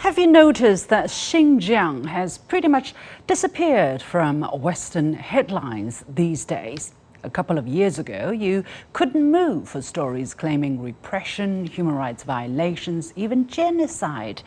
Have you noticed that Xinjiang has pretty much disappeared from Western headlines these days? A couple of years ago, you couldn't move for stories claiming repression, human rights violations, even genocide.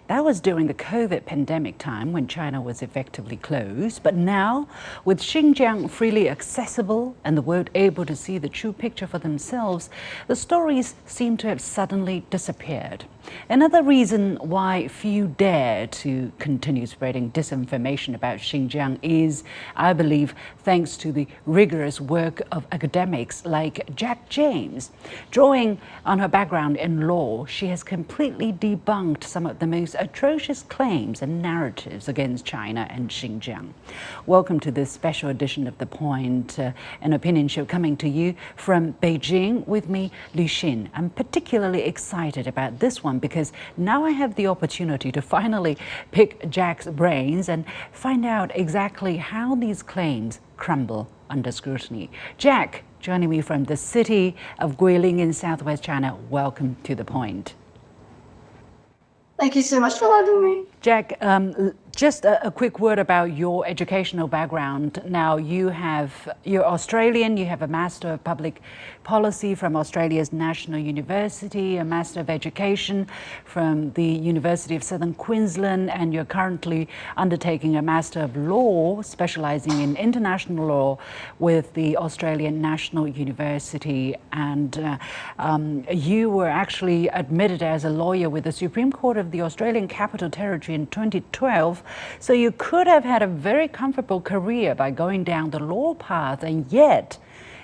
That was during the COVID pandemic time when China was effectively closed. But now, with Xinjiang freely accessible and the world able to see the true picture for themselves, the stories seem to have suddenly disappeared. Another reason why few dare to continue spreading disinformation about Xinjiang is, I believe, thanks to the rigorous work of academics like Jaq James. Drawing on her background in law, she has completely debunked some of the most atrocious claims and narratives against China and Xinjiang. Welcome to this special edition of The Point, an opinion show coming to you from Beijing with me, Lu Xin. I'm particularly excited about this one because now I have the opportunity to finally pick Jaq's brains and find out exactly how these claims crumble under scrutiny. Jaq, joining me from the city of Guilin in southwest China, welcome to The Point. Thank you so much for having me. Jaq, just a quick word about your educational background. Now, you're Australian, you have a Master of Public Policy from Australia's National University, a Master of Education from the University of Southern Queensland, and you're currently undertaking a Master of Law, specializing in international law with the Australian National University. And you were actually admitted as a lawyer with the Supreme Court of the Australian Capital Territory in 2012. So you could have had a very comfortable career by going down the law path, and yet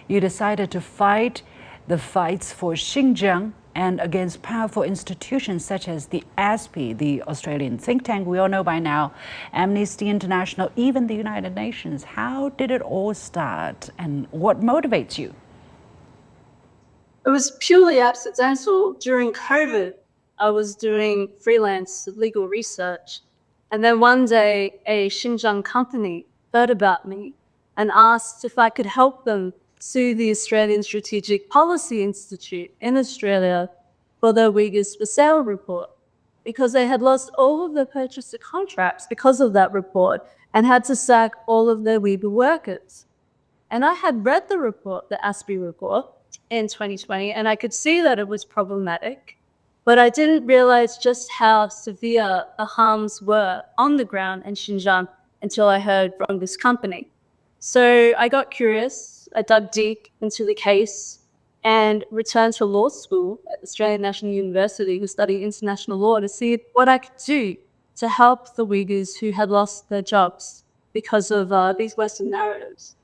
you decided to fight the fights for Xinjiang and against powerful institutions such as the ASPI, the Australian think tank we all know by now, Amnesty International, even the United Nations. How did it all start, and what motivates you? It was purely accidental. During COVID, I was doing freelance legal research. And then one day, a Xinjiang company heard about me and asked if I could help them sue the Australian Strategic Policy Institute in Australia for their Uyghurs for Sale report, because they had lost all of their purchaser contracts because of that report and had to sack all of their Uyghur workers. And I had read the report, the ASPI report, in 2020, and I could see that it was problematic. But I didn't realize just how severe the harms were on the ground in Xinjiang until I heard from this company. So I got curious, I dug deep into the case and returned to law school at Australian National University to study international law to see what I could do to help the Uyghurs who had lost their jobs because of these Western narratives.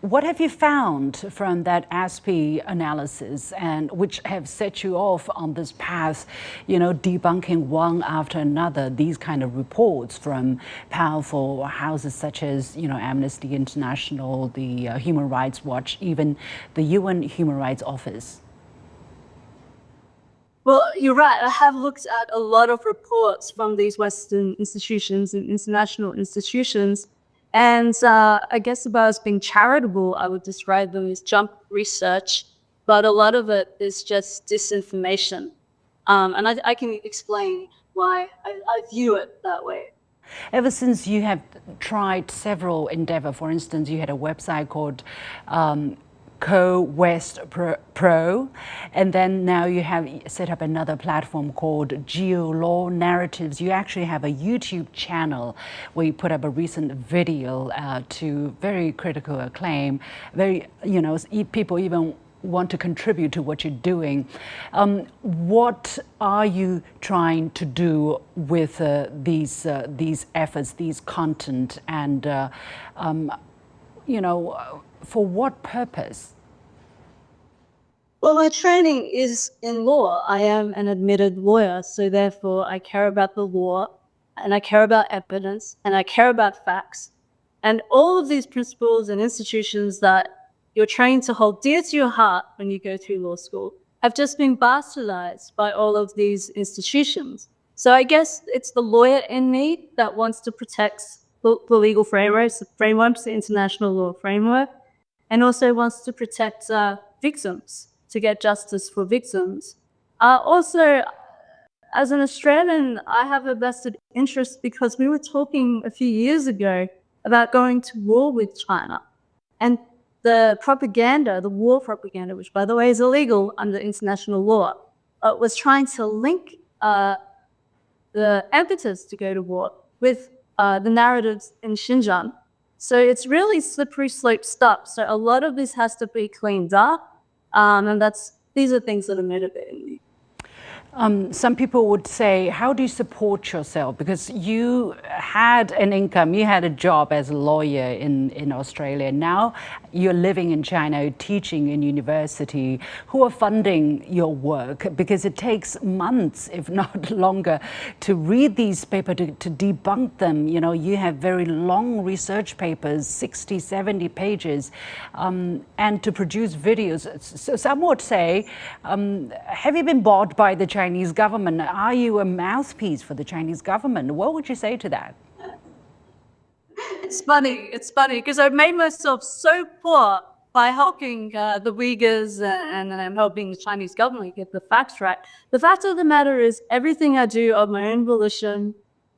What have you found from that ASPI analysis, and which have set you off on this path, debunking one after another these kind of reports from powerful houses such as, Amnesty International, the Human Rights Watch, even the UN Human Rights Office? Well, you're right. I have looked at a lot of reports from these Western institutions and international institutions. And I guess if I was being charitable, I would describe them as junk research, but a lot of it is just disinformation. And I can explain why I view it that way. Ever since you have tried several endeavors, for instance, you had a website called Co-West Pro, and then now you have set up another platform called Geo-Law Narratives. You actually have a YouTube channel where you put up a recent video to very critical acclaim. People even want to contribute to what you're doing. What are you trying to do with these efforts, these content, and for what purpose? Well, my training is in law. I am an admitted lawyer, so therefore I care about the law, and I care about evidence, and I care about facts. And all of these principles and institutions that you're trained to hold dear to your heart when you go through law school have just been bastardized by all of these institutions. So I guess it's the lawyer in me that wants to protect the legal frameworks, the international law framework, and also wants to protect victims, to get justice for victims. Also, as an Australian, I have a vested interest because we were talking a few years ago about going to war with China. And the propaganda, the war propaganda, which by the way is illegal under international law, was trying to link the impetus to go to war with the narratives in Xinjiang. So it's really slippery slope stuff. So a lot of this has to be cleaned up. And these are things that are motivating me. Some people would say, how do you support yourself? Because you had an income, you had a job as a lawyer in Australia. Now you're living in China, teaching in university. Who are funding your work? Because it takes months, if not longer, to read these papers, to debunk them. You know, you have very long research papers, 60, 70 pages, and to produce videos. So some would say, have you been bought by the Chinese government? Are you a mouthpiece for the Chinese government? What would you say to that? It's funny because I've made myself so poor by helping the Uyghurs and I'm helping the Chinese government get the facts right. The fact of the matter is everything I do of my own volition,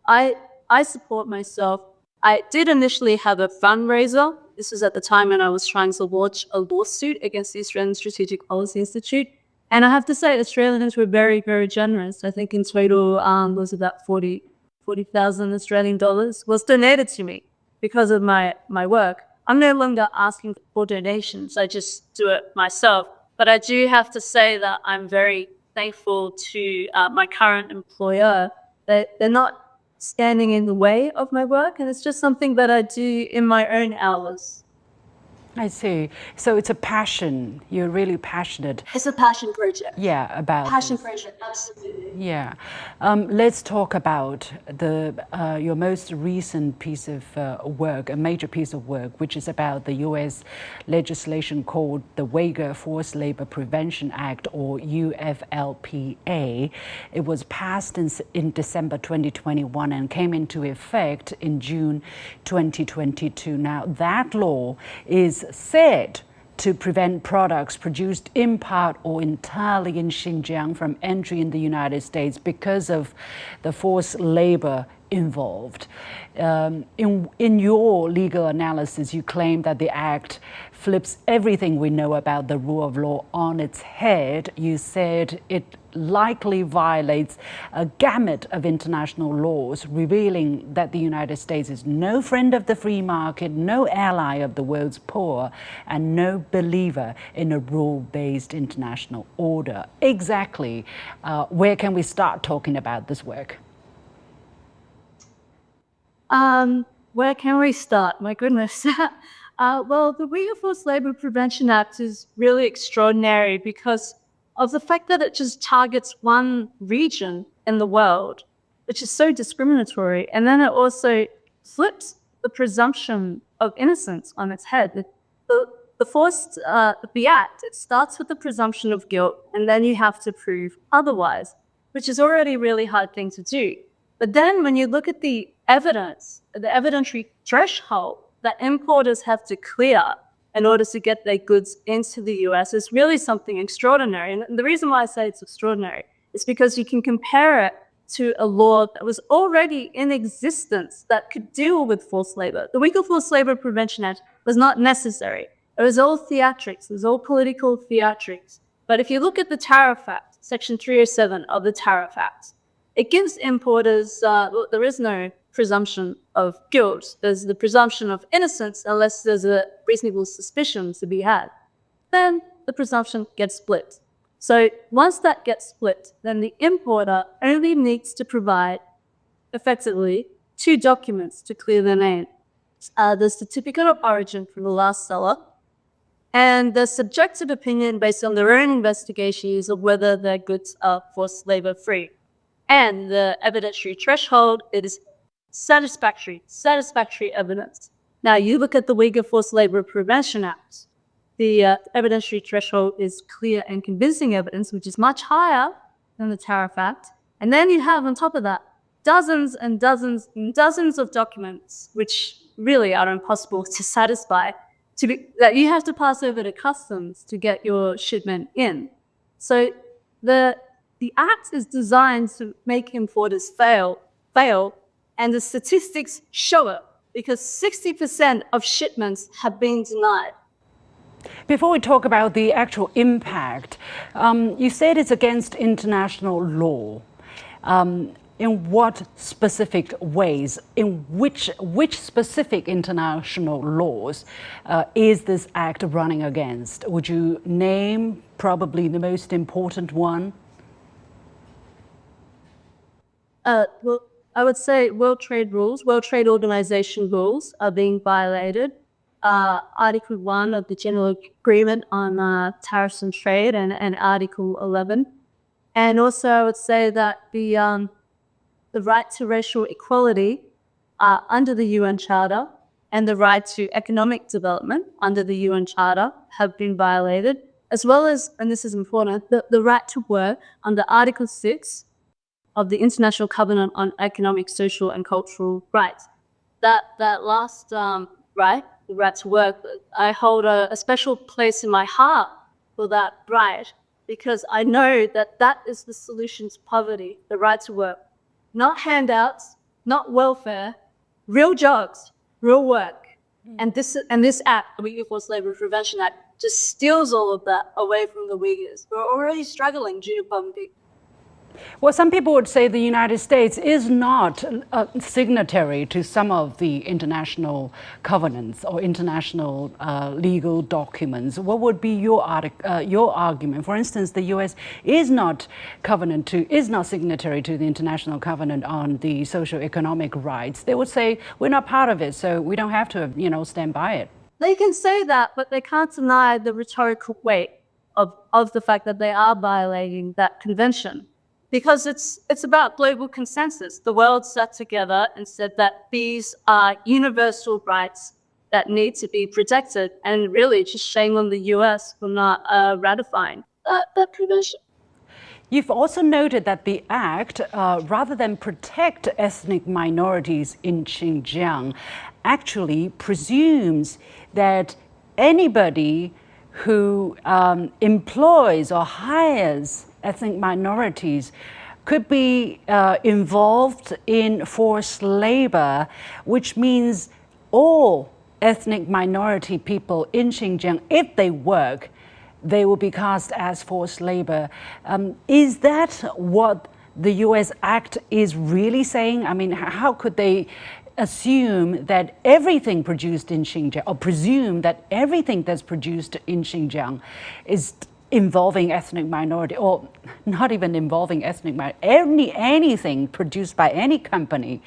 I support myself. I did initially have a fundraiser. This was at the time when I was trying to launch a lawsuit against the Australian Strategic Policy Institute. And I have to say, Australians were very, very generous. I think in total was about 40,000 Australian dollars was donated to me because of my work. I'm no longer asking for donations. I just do it myself. But I do have to say that I'm very thankful to my current employer. They're not standing in the way of my work, and it's just something that I do in my own hours. I see. So it's a passion. You're really passionate. It's a passion project. Yeah, about passion project, absolutely. Yeah. Let's talk about your most recent piece of work, a major piece of work, which is about the U.S. legislation called the Uyghur Forced Labor Prevention Act, or UFLPA. It was passed in December 2021 and came into effect in June 2022. Now, that law is said to prevent products produced in part or entirely in Xinjiang from entry in the United States because of the forced labor involved. In your legal analysis, you claim that the act flips everything we know about the rule of law on its head. You said it likely violates a gamut of international laws, revealing that the United States is no friend of the free market, no ally of the world's poor, and no believer in a rule-based international order. Exactly, where can we start talking about this work? Where can we start? My goodness. Well, the Uyghur Forced Labor Prevention Act is really extraordinary because of the fact that it just targets one region in the world, which is so discriminatory. And then it also flips the presumption of innocence on its head. The act, it starts with the presumption of guilt, and then you have to prove otherwise, which is already a really hard thing to do. But then when you look at the evidence, the evidentiary threshold that importers have to clear in order to get their goods into the US is really something extraordinary. And the reason why I say it's extraordinary is because you can compare it to a law that was already in existence that could deal with forced labor. The Uyghur Forced Labor Prevention Act was not necessary. It was all theatrics. It was all political theatrics. But if you look at the Tariff Act, Section 307 of the Tariff Act, it gives importers, there is no presumption of guilt. There's the presumption of innocence unless there's a reasonable suspicion to be had. Then the presumption gets split. So once that gets split, then the importer only needs to provide, effectively, 2 documents to clear their name. The certificate of origin from the last seller and the subjective opinion based on their own investigations of whether their goods are forced labor free. And the evidentiary threshold, it is satisfactory evidence. Now, you look at the Uyghur Forced Labor Prevention Act, the evidentiary threshold is clear and convincing evidence, which is much higher than the Tariff Act. And then you have, on top of that, dozens and dozens and dozens of documents, which really are impossible to satisfy, that you have to pass over to customs to get your shipment in. So the the act is designed to make importers fail, and the statistics show it because 60% of shipments have been denied. Before we talk about the actual impact, you said it's against international law. In what specific ways, in which specific international laws is this act running against? Would you name probably the most important one? Well, I would say World Trade Organization rules are being violated. Article 1 of the General Agreement on Tariffs and Trade and Article 11. And also I would say that the right to racial equality under the UN Charter and the right to economic development under the UN Charter have been violated, as well as, and this is important, the right to work under Article 6 of the International Covenant on Economic, Social and Cultural Rights. That last right, the right to work, I hold a special place in my heart for that right, because I know that that is the solution to poverty, the right to work. Not handouts, not welfare, real jobs, real work. And this act, the Uyghur Forced Labor Prevention Act, just steals all of that away from the Uyghurs. We're already struggling due to poverty. Well, some people would say the United States is not a signatory to some of the international covenants or international legal documents. What would be your argument? For instance, the U.S. is not signatory to the International Covenant on the Socio-Economic Rights. They would say we're not part of it, so we don't have to, stand by it. They can say that, but they can't deny the rhetorical weight of the fact that they are violating that convention. Because it's about global consensus. The world sat together and said that these are universal rights that need to be protected, and really just shame on the US for not ratifying that convention. You've also noted that the act, rather than protect ethnic minorities in Xinjiang, actually presumes that anybody who employs or hires ethnic minorities could be involved in forced labor, which means all ethnic minority people in Xinjiang, if they work, they will be cast as forced labor. Is that what the US Act is really saying? I mean, how could they assume that everything produced in Xinjiang, or presume that everything that's produced in Xinjiang is involving ethnic minority, or not even involving ethnic minority, anything produced by any company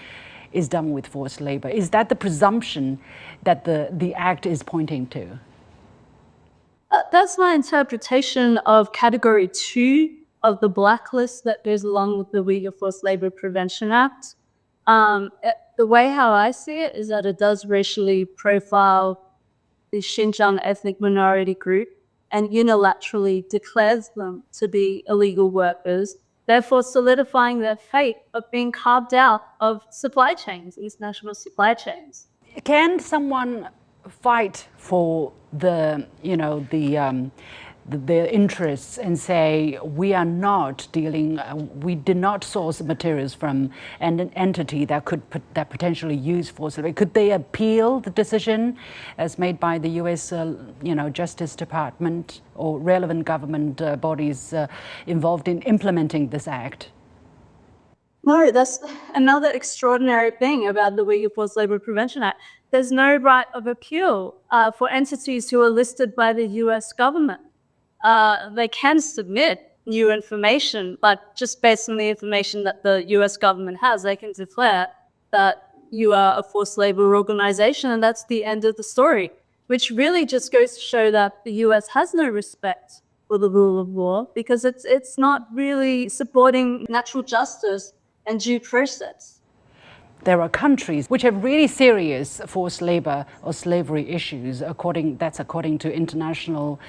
is done with forced labor? Is that the presumption that the act is pointing to? That's my interpretation of Category 2 of the blacklist that goes along with the Uyghur Forced Labor Prevention Act. The way how I see it is that it does racially profile the Xinjiang ethnic minority group and unilaterally declares them to be illegal workers, therefore solidifying their fate of being carved out of supply chains, international supply chains. Can someone fight for their interests and say we did not source materials from an entity that potentially use forced labor? Could they appeal the decision as made by the U.S. Justice Department or relevant government bodies involved in implementing this act? No, that's another extraordinary thing about the Uyghur Forced Labor Prevention Act. There's no right of appeal for entities who are listed by the US government. They can submit new information, but just based on the information that the US government has, they can declare that you are a forced labor organization, and that's the end of the story, which really just goes to show that the US has no respect for the rule of law, because it's not really supporting natural justice and due process. There are countries which have really serious forced labor or slavery issues, according to international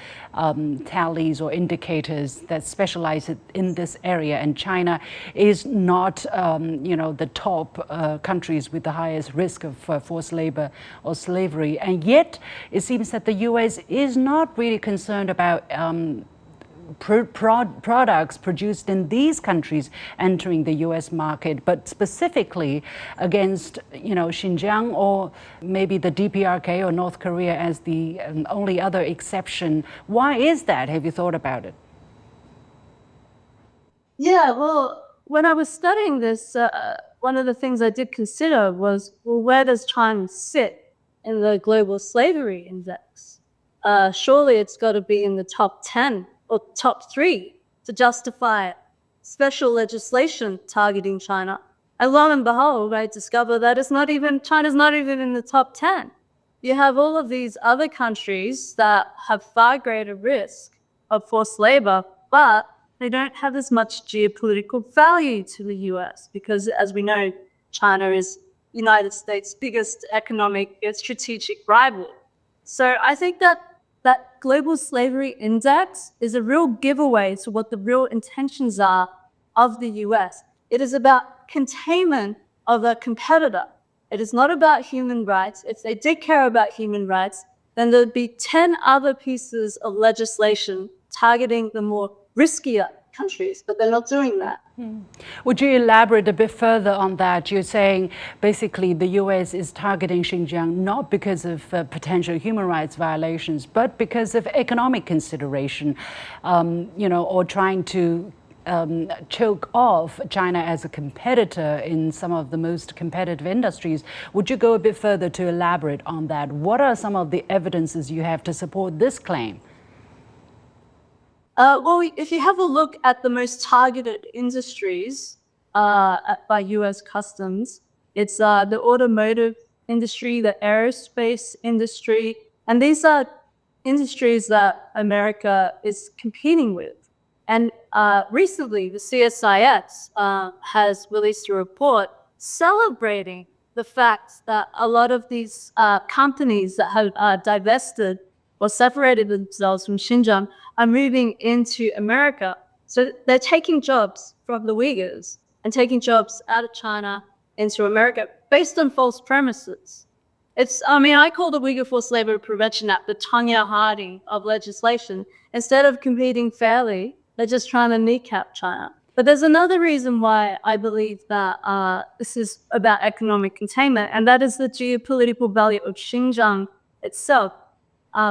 tallies or indicators that specialize in this area. And China is not, the top countries with the highest risk of forced labor or slavery. And yet, it seems that the U.S. is not really concerned about products produced in these countries entering the U.S. market, but specifically against, Xinjiang or maybe the DPRK or North Korea as the only other exception. Why is that? Have you thought about it? Yeah, well, when I was studying this, one of the things I did consider was, well, where does China sit in the global slavery index? Surely it's got to be in the top 10 or top 3 to justify special legislation targeting China. And lo and behold, I discover that China's not even in the top 10. You have all of these other countries that have far greater risk of forced labor, but they don't have as much geopolitical value to the US because, as we know, China is the United States' biggest economic and strategic rival. So I think that global slavery index is a real giveaway to what the real intentions are of the US. It is about containment of a competitor. It is not about human rights. If they did care about human rights, then there'd be 10 other pieces of legislation targeting the more riskier countries, but they're not doing that. Would you elaborate a bit further on that? You're saying basically the US is targeting Xinjiang not because of potential human rights violations, but because of economic consideration, or trying to choke off China as a competitor in some of the most competitive industries. Would you go a bit further to elaborate on that? What are some of the evidences you have to support this claim? Well, if you have a look at the most targeted industries by U.S. Customs, it's the automotive industry, the aerospace industry, and these are industries that America is competing with. And recently, the CSIS has released a report celebrating the fact that a lot of these companies that have divested or separated themselves from Xinjiang are moving into America. So they're taking jobs from the Uyghurs and taking jobs out of China into America based on false premises. I call the Uyghur Forced Labor Prevention Act the Tanya Harding of legislation. Instead of competing fairly, they're just trying to kneecap China. But there's another reason why I believe that this is about economic containment, and that is the geopolitical value of Xinjiang itself.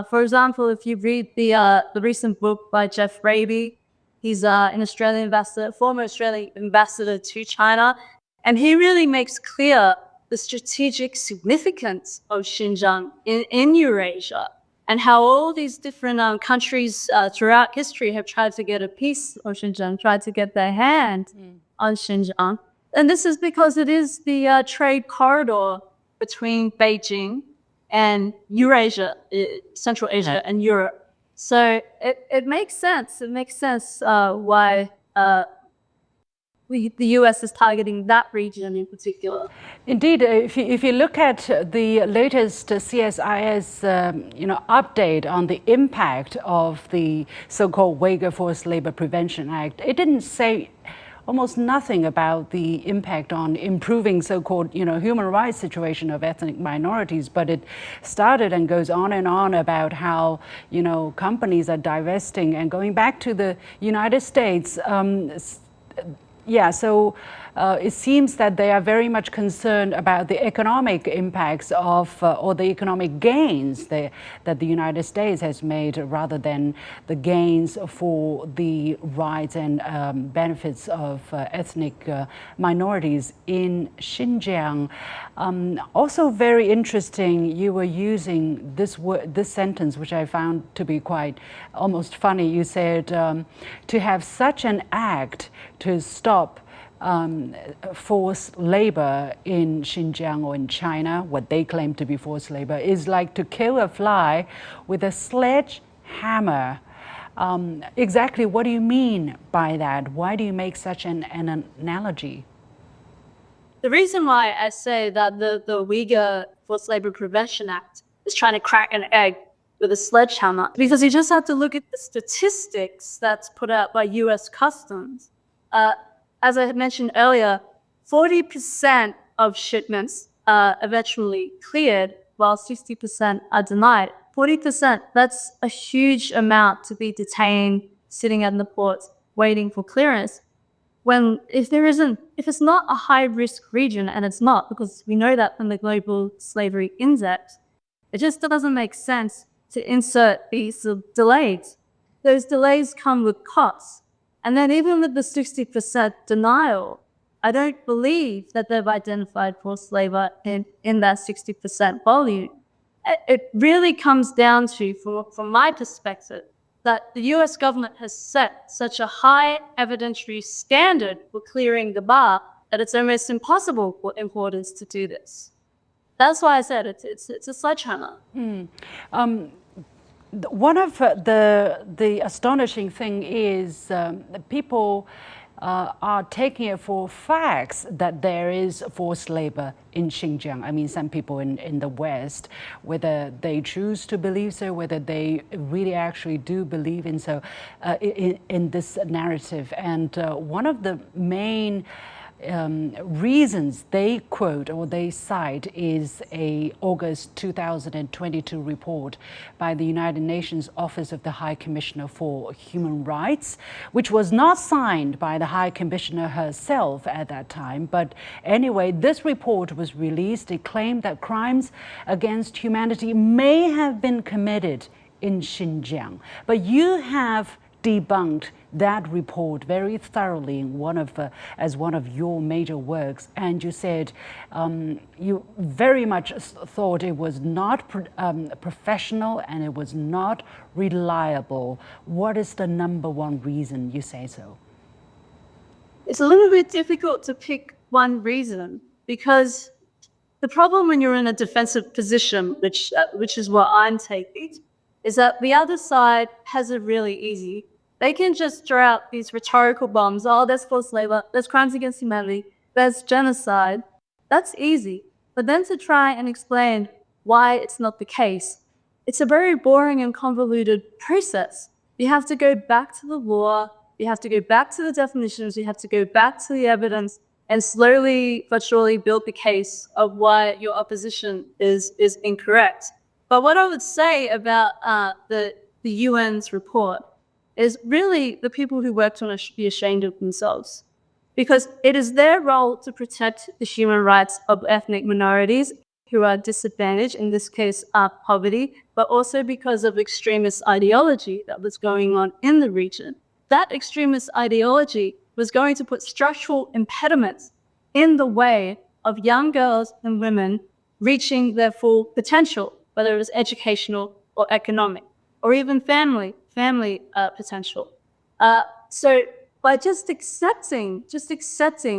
For example, if you read the recent book by Jeff Raby, he's an Australian ambassador, former Australian ambassador to China, and he really makes clear the strategic significance of Xinjiang in Eurasia and how all these different countries throughout history have tried to get a piece of Xinjiang, tried to get their hand on Xinjiang. And this is because it is the trade corridor between Beijing and Eurasia, Central Asia and Europe. So it makes sense. It makes sense why the U.S. is targeting that region in particular. Indeed, if you look at the latest CSIS update on the impact of the so-called Uyghur Forced Labor Prevention Act, it didn't say almost nothing about the impact on improving so-called human rights situation of ethnic minorities, but it started and goes on and on about how companies are divesting and going back to the United States. So it seems that they are very much concerned about the economic impacts of or the economic gains that the United States has made rather than the gains for the rights and benefits of ethnic minorities in Xinjiang. Also very interesting, you were using this sentence, which I found to be quite almost funny. You said to have such an act to stop forced labor in Xinjiang or in China, what they claim to be forced labor, is like to kill a fly with a sledgehammer. Exactly what do you mean by that? Why do you make such an analogy? The reason why I say that the Uyghur Forced Labor Prevention Act is trying to crack an egg with a sledgehammer, because you just have to look at the statistics that's put out by U.S. Customs. As I had mentioned earlier, 40% of shipments are eventually cleared, while 60% are denied. 40%, that's a huge amount to be detained sitting at the ports waiting for clearance. When if it's not a high risk region, and it's not, because we know that from the Global Slavery Index, it just doesn't make sense to insert these delays. Those delays come with costs. And then even with the 60% denial, I don't believe that they've identified forced labor in that 60% volume. It really comes down to, from my perspective, that the US government has set such a high evidentiary standard for clearing the bar that it's almost impossible for importers to do this. That's why I said it's a sledgehammer. One of the astonishing thing is people are taking it for facts that there is forced labor in Xinjiang. I mean, some people in the West, whether they choose to believe so, whether they really actually do believe in so, in this narrative. And one of the main reasons they quote or they cite is a August 2022 report by the United Nations Office of the High Commissioner for Human Rights, which was not signed by the High Commissioner herself at that time. But anyway, this report was released. It claimed that crimes against humanity may have been committed in Xinjiang. But you have debunked that report very thoroughly in as one of your major works, and you said you very much thought it was not professional and it was not reliable. What is the number one reason you say so? It's a little bit difficult to pick one reason, because the problem when you're in a defensive position, which is what I'm taking, is that the other side has it really easy. They can just throw out these rhetorical bombs. Oh, there's forced labor, there's crimes against humanity, there's genocide. That's easy. But then to try and explain why it's not the case, it's a very boring and convoluted process. You have to go back to the law, you have to go back to the definitions, you have to go back to the evidence, and slowly but surely build the case of why your opposition is incorrect. But what I would say about the UN's report is really the people who worked on it should be ashamed of themselves, because it is their role to protect the human rights of ethnic minorities who are disadvantaged, in this case, poverty, but also because of extremist ideology that was going on in the region. That extremist ideology was going to put structural impediments in the way of young girls and women reaching their full potential, whether it was educational or economic, or even family potential. So by just accepting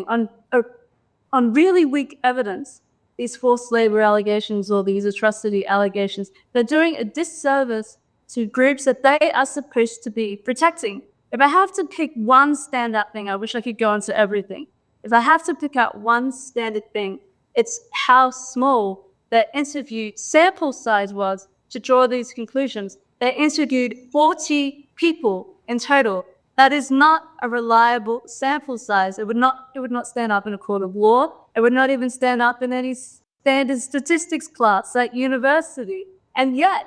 on really weak evidence these forced labor allegations or these atrocity allegations, they're doing a disservice to groups that they are supposed to be protecting. If I have to pick one standout thing, I wish I could go into everything. If I have to pick out one standard thing, it's how small the interviewed sample size was to draw these conclusions. They interviewed 40 people in total. That is not a reliable sample size. It would not stand up in a court of law. It would not even stand up in any standard statistics class at university. And yet,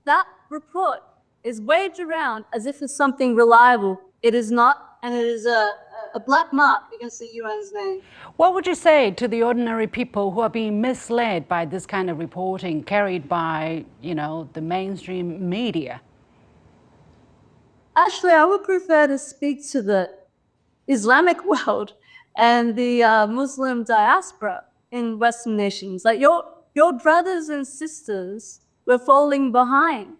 that report is waved around as if it's something reliable. It is not, and it is a black mark against the UN's name. What would you say to the ordinary people who are being misled by this kind of reporting carried by, the mainstream media? Actually, I would prefer to speak to the Islamic world and the Muslim diaspora in Western nations. Like your brothers and sisters were falling behind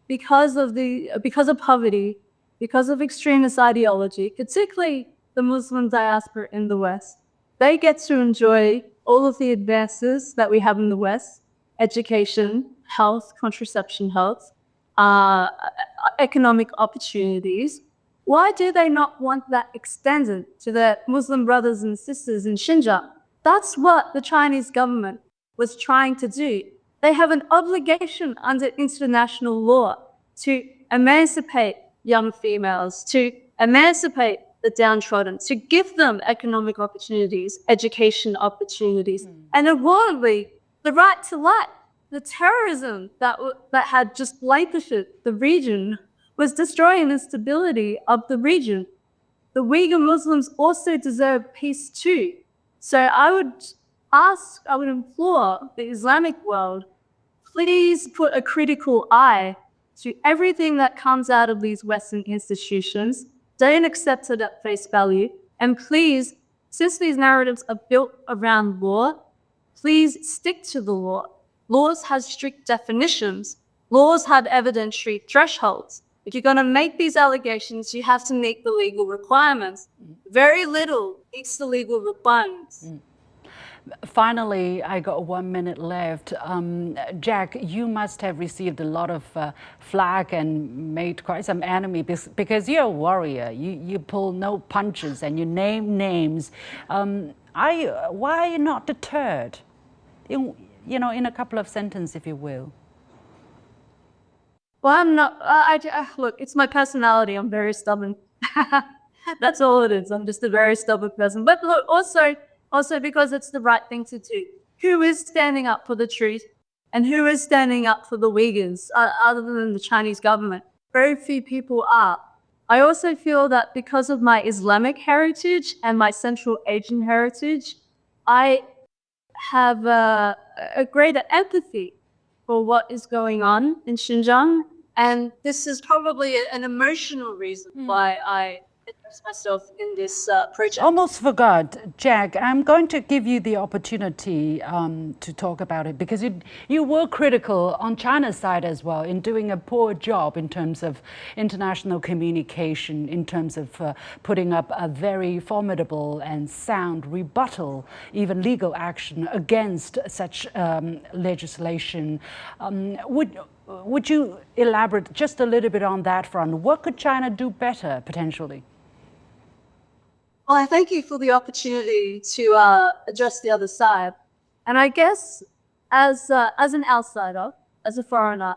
because of poverty, because of extremist ideology, particularly the Muslim diaspora in the West. They get to enjoy all of the advances that we have in the West: education, health, contraception health, economic opportunities. Why do they not want that extended to their Muslim brothers and sisters in Xinjiang? That's what the Chinese government was trying to do. They have an obligation under international law to emancipate young females, to emancipate the downtrodden, to give them economic opportunities, education opportunities, and importantly, the right to life. The terrorism that had just blanketed the region was destroying the stability of the region. The Uyghur Muslims also deserve peace too. So I would implore the Islamic world, please put a critical eye to everything that comes out of these Western institutions. Don't accept it at face value. And please, since these narratives are built around law, please stick to the law. Laws have strict definitions. Laws have evidentiary thresholds. If you're going to make these allegations, you have to meet the legal requirements. Very little meets the legal requirements. Finally, I got 1 minute left. Jaq, you must have received a lot of flack and made quite some enemy because you're a warrior. You pull no punches and you name names. Why are you not deterred? In a couple of sentences, if you will. Well, I'm not. Look, it's my personality. I'm very stubborn. That's all it is. I'm just a very stubborn person. But look, also because it's the right thing to do. Who is standing up for the truth, and who is standing up for the Uyghurs, other than the Chinese government? Very few people are. I also feel that because of my Islamic heritage and my Central Asian heritage, I have a greater empathy for what is going on in Xinjiang. And this is probably an emotional reason why I interest myself in this project. Almost forgot, Jaq, I'm going to give you the opportunity to talk about it because you were critical on China's side as well in doing a poor job in terms of international communication, in terms of putting up a very formidable and sound rebuttal, even legal action against such legislation. Would you elaborate just a little bit on that front? What could China do better, potentially? Well, I thank you for the opportunity to address the other side. And I guess as an outsider, as a foreigner,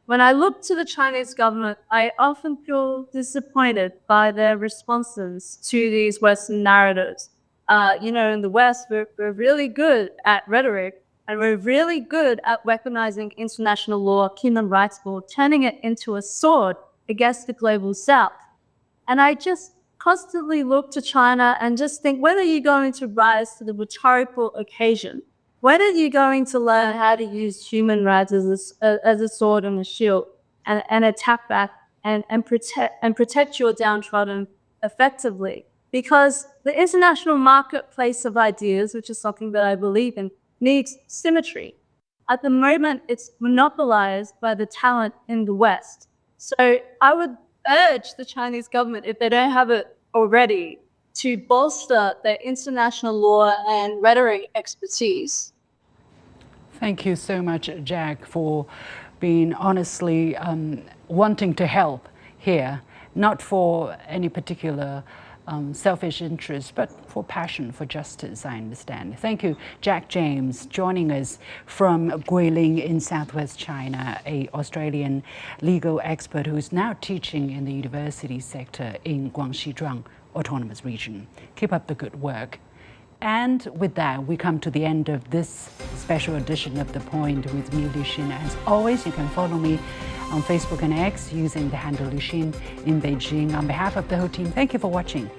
when I look to the Chinese government, I often feel disappointed by their responses to these Western narratives. In the West, we're really good at rhetoric, and we're really good at weaponizing international law, human rights law, turning it into a sword against the global South. And I just constantly look to China and just think, when are you going to rise to the rhetorical occasion? When are you going to learn how to use human rights as a sword and a shield and attack back and protect your downtrodden effectively? Because the international marketplace of ideas, which is something that I believe in, needs symmetry. At the moment, it's monopolized by the talent in the West. So I would urge the Chinese government, if they don't have it already, to bolster their international law and rhetoric expertise. Thank you so much, Jaq, for being honestly wanting to help here, not for any particular selfish interest, but for passion for justice, I understand. Thank you, Jaq James, joining us from Guilin in southwest China, an Australian legal expert who is now teaching in the university sector in Guangxi Zhuang Autonomous Region. Keep up the good work. And with that, we come to the end of this special edition of The Point with me, Li Xin. As always, you can follow me on Facebook and X using the handle Li Xin in Beijing. On behalf of the whole team, thank you for watching.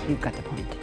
You've got The Point.